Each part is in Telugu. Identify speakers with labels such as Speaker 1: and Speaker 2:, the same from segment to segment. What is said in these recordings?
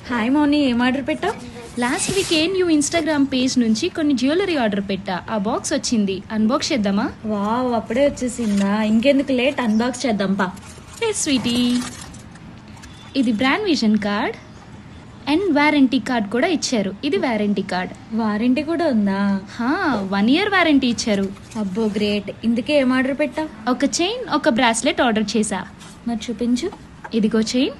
Speaker 1: హాయ్ మౌని, ఏం ఆర్డర్ పెట్టావు?
Speaker 2: Last week new Instagram page నుంచి కొన్ని జ్యువెలరీ ఆర్డర్ పెట్టా. ఆ బాక్స్ వచ్చింది, అన్బాక్స్ చేద్దామా?
Speaker 1: వావ్, అప్పుడే వచ్చేసిందా? ఇంకెందుకు లేట్, అన్బాక్స్ చేద్దాం పా.
Speaker 2: ఏ స్వీటీ, ఇది brand vision card and warranty card కూడా ఇచ్చారు. ఇది వారంటీ కార్డ్.
Speaker 1: వారంటీ కూడా ఉందా?
Speaker 2: 1 year వారంటీ ఇచ్చారు.
Speaker 1: అబ్బో గ్రేట్. ఇందుకే ఏం ఆర్డర్ పెట్టావు?
Speaker 2: ఒక చైన్, ఒక బ్రాస్లెట్ ఆర్డర్ చేశా.
Speaker 1: మరి చూపించు.
Speaker 2: ఇదిగో చైన్.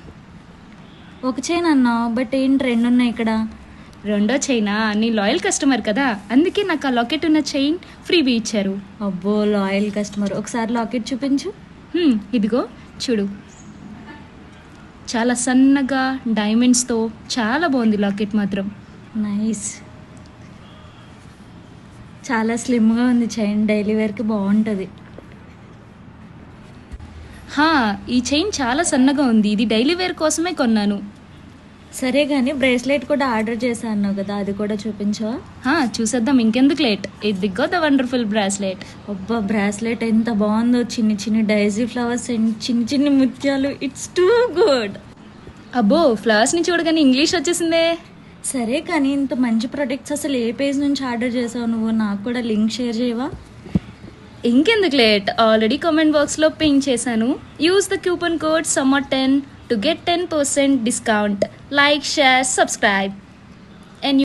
Speaker 1: ఒక చైన్ అన్నావు, బట్ ఏంటి రెండు ఉన్నాయి ఇక్కడ?
Speaker 2: రెండో చైనా, నీ లాయల్ కస్టమర్ కదా, అందుకే నాకు ఆ లాకెట్ ఉన్న చైన్ ఫ్రీబీ ఇచ్చారు.
Speaker 1: అబ్బో లాయల్ కస్టమర్. ఒకసారి లాకెట్ చూపించు.
Speaker 2: ఇదిగో చూడు, చాలా సన్నగా డైమండ్స్తో చాలా బాగుంది లాకెట్ మాత్రం.
Speaker 1: నైస్. చాలా స్లిమ్గా ఉంది చైన్, డైలీ వేర్కి బాగుంటుంది.
Speaker 2: ఈ చైన్ చాలా సన్నగా ఉంది, ఇది డైలీ వేర్ కోసమే కొన్నాను.
Speaker 1: సరే కానీ బ్రేస్లెట్ కూడా ఆర్డర్ చేశా అన్నావు కదా, అది కూడా చూపించవా?
Speaker 2: చూసేద్దాం, ఇంకెందుకు లేట్. ఇదిగో ద వండర్ఫుల్ బ్రాస్లెట్.
Speaker 1: అబ్బా బ్రాస్లెట్ ఎంత బాగుందో, చిన్ని చిన్ని డైజీ ఫ్లవర్స్ అండ్ చిన్ని చిన్ని ముత్యాలు. It's too good.
Speaker 2: అబ్బో, ఫ్లవర్స్ని చూడగానే ఇంగ్లీష్ వచ్చేసిందే.
Speaker 1: సరే కానీ ఇంత మంచి ప్రొడక్ట్స్ అసలు ఏ పేజ్ నుంచి ఆర్డర్ చేసావు నువ్వు? నాకు కూడా లింక్ షేర్ చేయవా?
Speaker 2: ఇంకెందుకు లేట్, ఆల్రెడీ కామెంట్ బాక్స్లో పిన్ చేశాను. Use the coupon code summer10 to get 10% discount. Like, share, subscribe. And